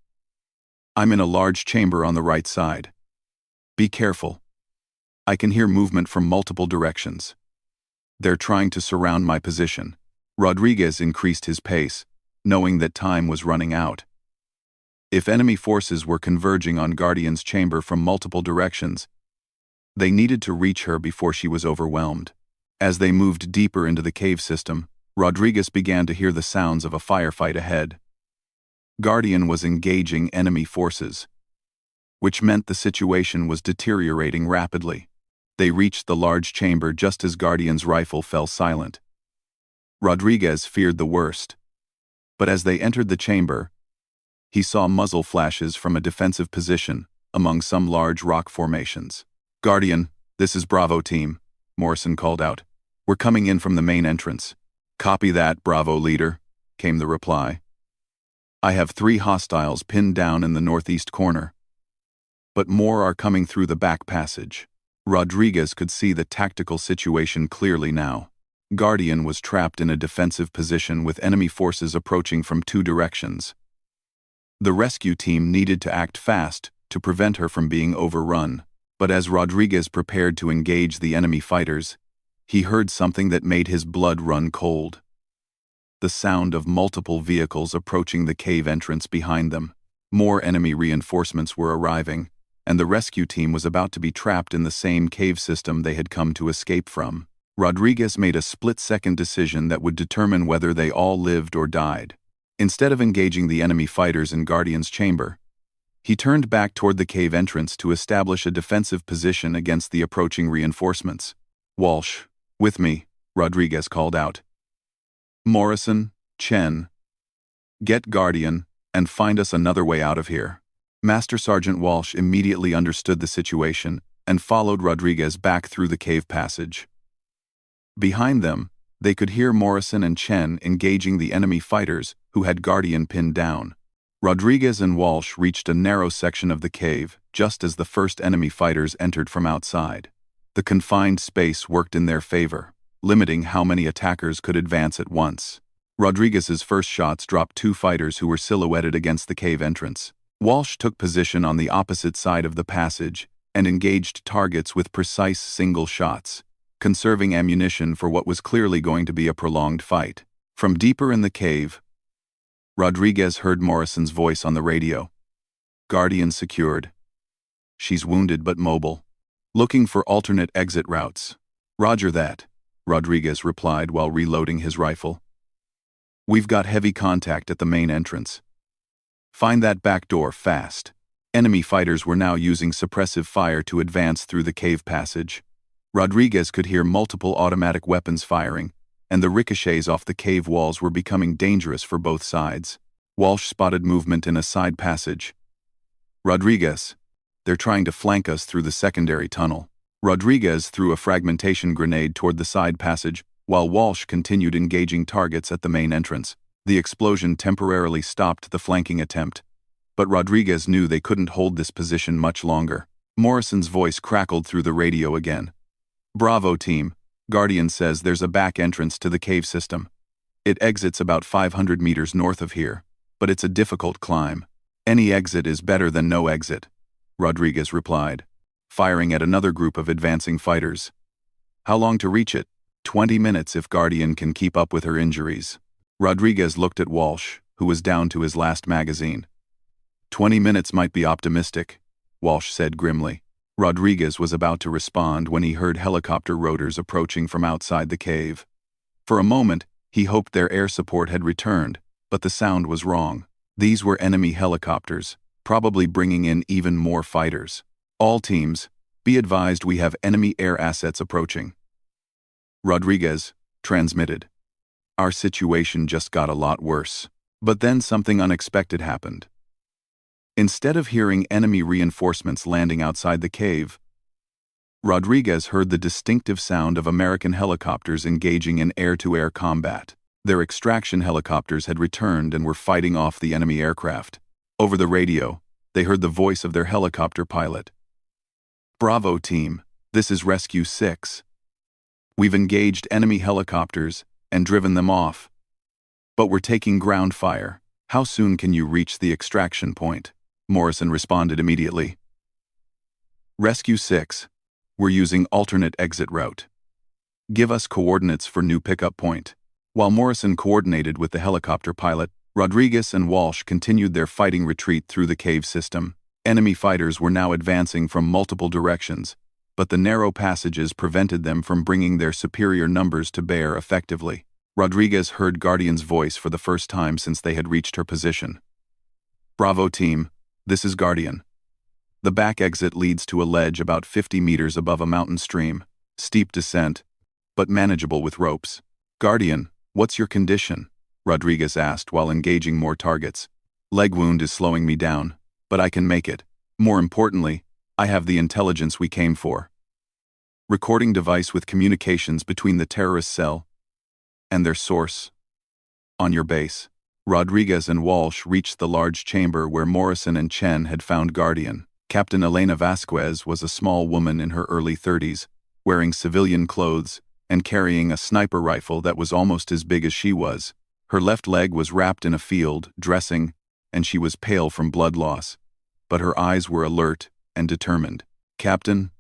I'm in a large chamber on the right side. Be careful. I can hear movement from multiple directions. They're trying to surround my position." Rodriguez increased his pace, knowing that time was running out. If enemy forces were converging on Guardian's chamber from multiple directions, they needed to reach her before she was overwhelmed. As they moved deeper into the cave system, Rodriguez began to hear the sounds of a firefight ahead. Guardian was engaging enemy forces, which meant the situation was deteriorating rapidly. They reached the large chamber just as Guardian's rifle fell silent. Rodriguez feared the worst, but as they entered the chamber, he saw muzzle flashes from a defensive position among some large rock formations. "Guardian, this is Bravo Team," Morrison called out. "We're coming in from the main entrance." "Copy that, Bravo Leader," came the reply. "I have 3 hostiles pinned down in the northeast corner, but more are coming through the back passage." Rodriguez could see the tactical situation clearly now. Guardian was trapped in a defensive position with enemy forces approaching from 2 directions. The rescue team needed to act fast to prevent her from being overrun, but as Rodriguez prepared to engage the enemy fighters, he heard something that made his blood run cold. The sound of multiple vehicles approaching the cave entrance behind them. More enemy reinforcements were arriving, and the rescue team was about to be trapped in the same cave system they had come to escape from. Rodriguez made a split-second decision that would determine whether they all lived or died. Instead of engaging the enemy fighters in Guardian's chamber, he turned back toward the cave entrance to establish a defensive position against the approaching reinforcements. "Walsh, with me," Rodriguez called out. "Morrison, Chen, get Guardian and find us another way out of here." Master Sergeant Walsh immediately understood the situation and followed Rodriguez back through the cave passage. Behind them, they could hear Morrison and Chen engaging the enemy fighters who had Guardian pinned down. Rodriguez and Walsh reached a narrow section of the cave just as the first enemy fighters entered from outside. The confined space worked in their favor, limiting how many attackers could advance at once. Rodriguez's first shots dropped 2 fighters who were silhouetted against the cave entrance. Walsh took position on the opposite side of the passage and engaged targets with precise single shots, conserving ammunition for what was clearly going to be a prolonged fight. From deeper in the cave, Rodriguez heard Morrison's voice on the radio. "Guardian secured. She's wounded but mobile. Looking for alternate exit routes." "Roger that," Rodriguez replied while reloading his rifle. "We've got heavy contact at the main entrance. Find that back door fast." Enemy fighters were now using suppressive fire to advance through the cave passage. Rodriguez could hear multiple automatic weapons firing, and the ricochets off the cave walls were becoming dangerous for both sides. Walsh spotted movement in a side passage. Rodriguez, they're trying to flank us through the secondary tunnel. Rodriguez threw a fragmentation grenade toward the side passage, while Walsh continued engaging targets at the main entrance. The explosion temporarily stopped the flanking attempt, but Rodriguez knew they couldn't hold this position much longer. Morrison's voice crackled through the radio again. "Bravo, team. Guardian says there's a back entrance to the cave system. It exits about 500 meters north of here, but it's a difficult climb. Any exit is better than no exit," Rodriguez replied, firing at another group of advancing fighters. "How long to reach it?" 20 minutes if Guardian can keep up with her injuries." Rodriguez looked at Walsh, who was down to his last magazine. 20 minutes might be optimistic," Walsh said grimly. Rodriguez was about to respond when he heard helicopter rotors approaching from outside the cave. For a moment, he hoped their air support had returned, but the sound was wrong. These were enemy helicopters, probably bringing in even more fighters. "All teams, be advised we have enemy air assets approaching." Rodriguez transmitted. "Our situation just got a lot worse." But then something unexpected happened. Instead of hearing enemy reinforcements landing outside the cave, Rodriguez heard the distinctive sound of American helicopters engaging in air-to-air combat. Their extraction helicopters had returned and were fighting off the enemy aircraft. Over the radio, they heard the voice of their helicopter pilot. "Bravo, team. This is Rescue 6. We've engaged enemy helicopters and driven them off. But we're taking ground fire. How soon can you reach the extraction point?" Morrison responded immediately. "Rescue 6. We're using alternate exit route. Give us coordinates for new pickup point." While Morrison coordinated with the helicopter pilot, Rodriguez and Walsh continued their fighting retreat through the cave system. Enemy fighters were now advancing from multiple directions, but the narrow passages prevented them from bringing their superior numbers to bear effectively. Rodriguez heard Guardian's voice for the first time since they had reached her position. "Bravo, team. This is Guardian. The back exit leads to a ledge about 50 meters above a mountain stream. Steep descent, but manageable with ropes." "Guardian, what's your condition?" Rodriguez asked while engaging more targets. "Leg wound is slowing me down, but I can make it. More importantly, I have the intelligence we came for. Recording device with communications between the terrorist cell and their source. On your base." Rodriguez and Walsh reached the large chamber where Morrison and Chen had found Guardian. Captain Elena Vasquez was a small woman in her early 30s, wearing civilian clothes and carrying a sniper rifle that was almost as big as she was. Her left leg was wrapped in a field, dressing, and she was pale from blood loss. But her eyes were alert and determined. "Captain,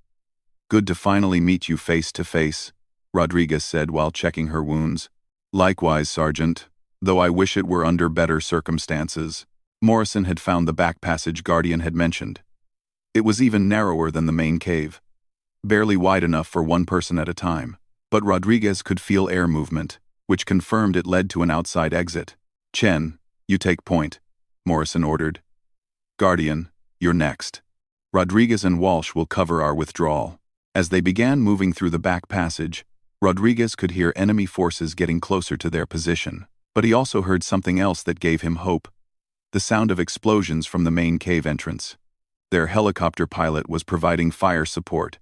good to finally meet you face to face," Rodriguez said while checking her wounds. "Likewise, Sergeant, though I wish it were under better circumstances." Morrison had found the back passage Guardian had mentioned. It was even narrower than the main cave, barely wide enough for one person at a time. But Rodriguez could feel air movement, which confirmed it led to an outside exit. "Chen, you take point," Morrison ordered. "Guardian, you're next. Rodriguez and Walsh will cover our withdrawal." As they began moving through the back passage, Rodriguez could hear enemy forces getting closer to their position. But he also heard something else that gave him hope: the sound of explosions from the main cave entrance. Their helicopter pilot was providing fire support,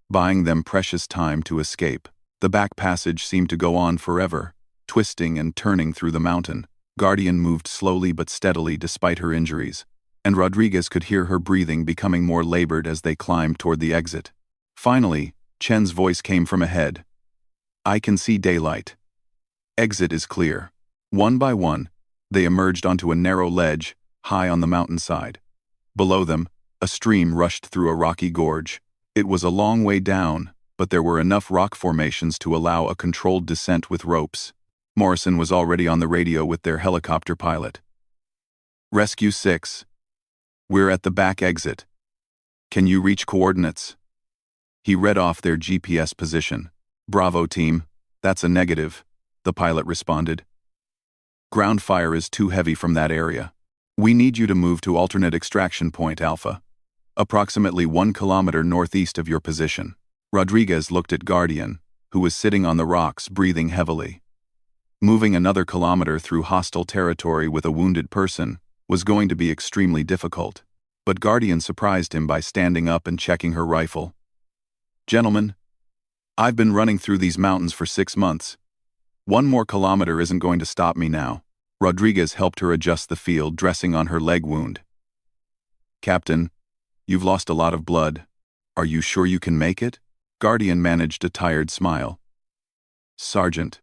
buying them precious time to escape. The back passage seemed to go on forever, twisting and turning through the mountain. Guardian moved slowly but steadily despite her injuries, and Rodriguez could hear her breathing becoming more labored as they climbed toward the exit. Finally, Chen's voice came from ahead. "I can see daylight. Exit is clear." One by one, they emerged onto a narrow ledge, high on the mountainside. Below them, a stream rushed through a rocky gorge. It was a long way down, but there were enough rock formations to allow a controlled descent with ropes. Morrison was already on the radio with their helicopter pilot. "Rescue 6. We're at the back exit. Can you reach coordinates?" He read off their GPS position. "Bravo, team. That's a negative," the pilot responded. "Ground fire is too heavy from that area. We need you to move to alternate extraction point Alpha, approximately 1 kilometer northeast of your position." Rodriguez looked at Guardian, who was sitting on the rocks breathing heavily. Moving another kilometer through hostile territory with a wounded person was going to be extremely difficult, but Guardian surprised him by standing up and checking her rifle. "Gentlemen, I've been running through these mountains for 6 months. 1 more kilometer isn't going to stop me now." Rodriguez helped her adjust the field dressing on her leg wound. "Captain, you've lost a lot of blood. Are you sure you can make it?" Guardian managed a tired smile. "Sergeant,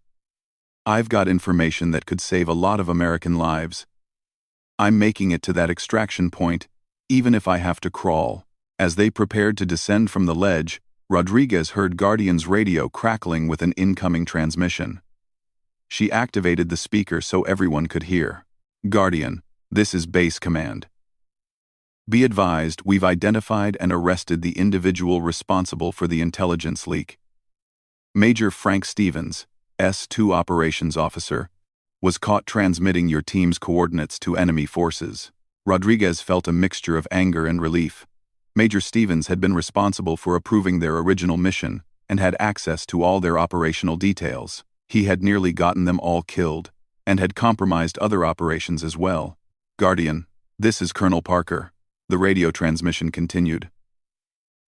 I've got information that could save a lot of American lives. I'm making it to that extraction point, even if I have to crawl." As they prepared to descend from the ledge, Rodriguez heard Guardian's radio crackling with an incoming transmission. She activated the speaker so everyone could hear. "Guardian, this is Base Command. Be advised, we've identified and arrested the individual responsible for the intelligence leak. Major Frank Stevens, S2 Operations Officer, was caught transmitting your team's coordinates to enemy forces." Rodriguez felt a mixture of anger and relief. Major Stevens had been responsible for approving their original mission and had access to all their operational details. He had nearly gotten them all killed and had compromised other operations as well. "Guardian, this is Colonel Parker." The radio transmission continued.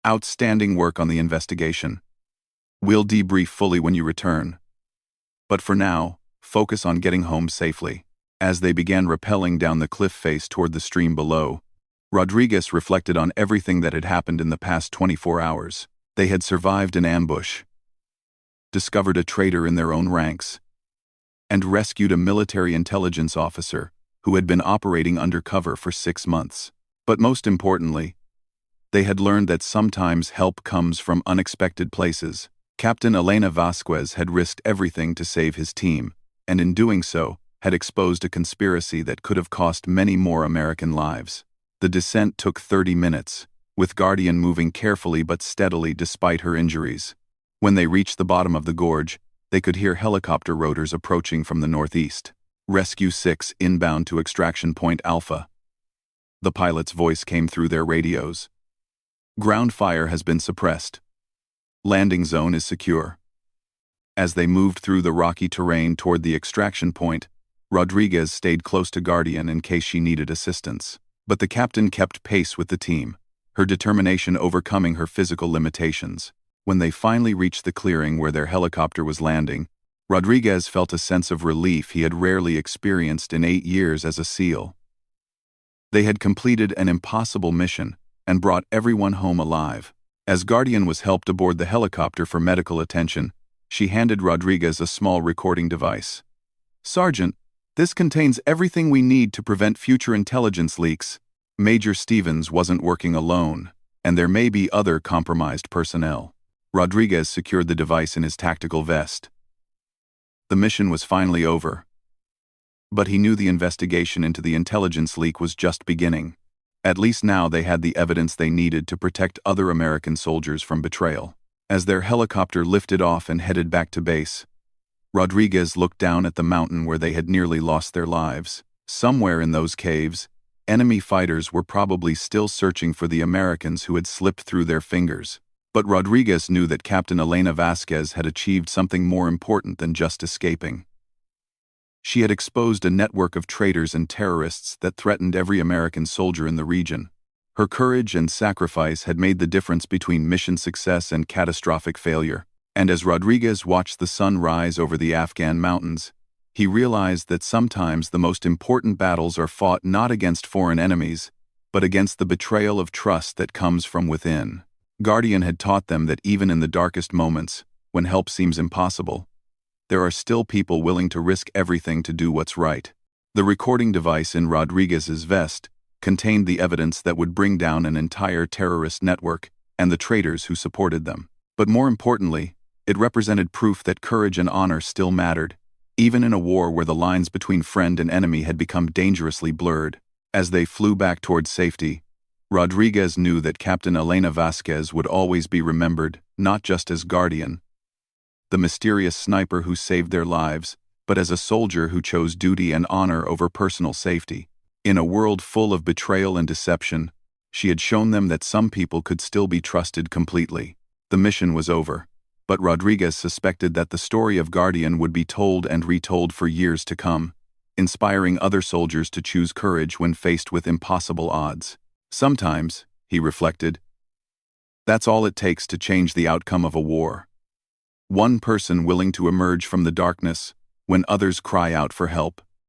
"Outstanding work on the investigation. We'll debrief fully when you return. But for now, focus on getting home safely." As they began rappelling down the cliff face toward the stream below, Rodriguez reflected on everything that had happened in the past 24 hours. They had survived an ambush, discovered a traitor in their own ranks, and rescued a military intelligence officer who had been operating undercover for 6 months. But most importantly, they had learned that sometimes help comes from unexpected places. Captain Elena Vasquez had risked everything to save his team, and in doing so, had exposed a conspiracy that could have cost many more American lives. The descent took 30 minutes, with Guardian moving carefully but steadily despite her injuries. When they reached the bottom of the gorge, they could hear helicopter rotors approaching from the northeast. "Rescue 6 inbound to Extraction Point Alpha." The pilot's voice came through their radios. "Ground fire has been suppressed. Landing zone is secure." As they moved through the rocky terrain toward the extraction point, Rodriguez stayed close to Guardian in case she needed assistance. But the captain kept pace with the team, her determination overcoming her physical limitations. When they finally reached the clearing where their helicopter was landing, Rodriguez felt a sense of relief he had rarely experienced in 8 years as a SEAL. They had completed an impossible mission and brought everyone home alive. As Guardian was helped aboard the helicopter for medical attention, she handed Rodriguez a small recording device. "Sergeant, this contains everything we need to prevent future intelligence leaks. Major Stevens wasn't working alone, and there may be other compromised personnel." Rodriguez secured the device in his tactical vest. The mission was finally over. But he knew the investigation into the intelligence leak was just beginning. At least now they had the evidence they needed to protect other American soldiers from betrayal. As their helicopter lifted off and headed back to base, Rodriguez looked down at the mountain where they had nearly lost their lives. Somewhere in those caves, enemy fighters were probably still searching for the Americans who had slipped through their fingers. But Rodriguez knew that Captain Elena Vasquez had achieved something more important than just escaping. She had exposed a network of traitors and terrorists that threatened every American soldier in the region. Her courage and sacrifice had made the difference between mission success and catastrophic failure. And as Rodriguez watched the sun rise over the Afghan mountains, he realized that sometimes the most important battles are fought not against foreign enemies, but against the betrayal of trust that comes from within. Guardian had taught them that even in the darkest moments, when help seems impossible, there are still people willing to risk everything to do what's right. The recording device in Rodriguez's vest contained the evidence that would bring down an entire terrorist network and the traitors who supported them. But more importantly, it represented proof that courage and honor still mattered, even in a war where the lines between friend and enemy had become dangerously blurred. As they flew back towards safety, Rodriguez knew that Captain Elena Vasquez would always be remembered, not just as Guardian, the mysterious sniper who saved their lives, but as a soldier who chose duty and honor over personal safety. In a world full of betrayal and deception, she had shown them that some people could still be trusted completely. The mission was over, But Rodriguez suspected that the story of Guardian would be told and retold for years to come, inspiring other soldiers to choose courage when faced with impossible odds. Sometimes, he reflected, that's all it takes to change the outcome of a war. One person willing to emerge from the darkness when others cry out for help.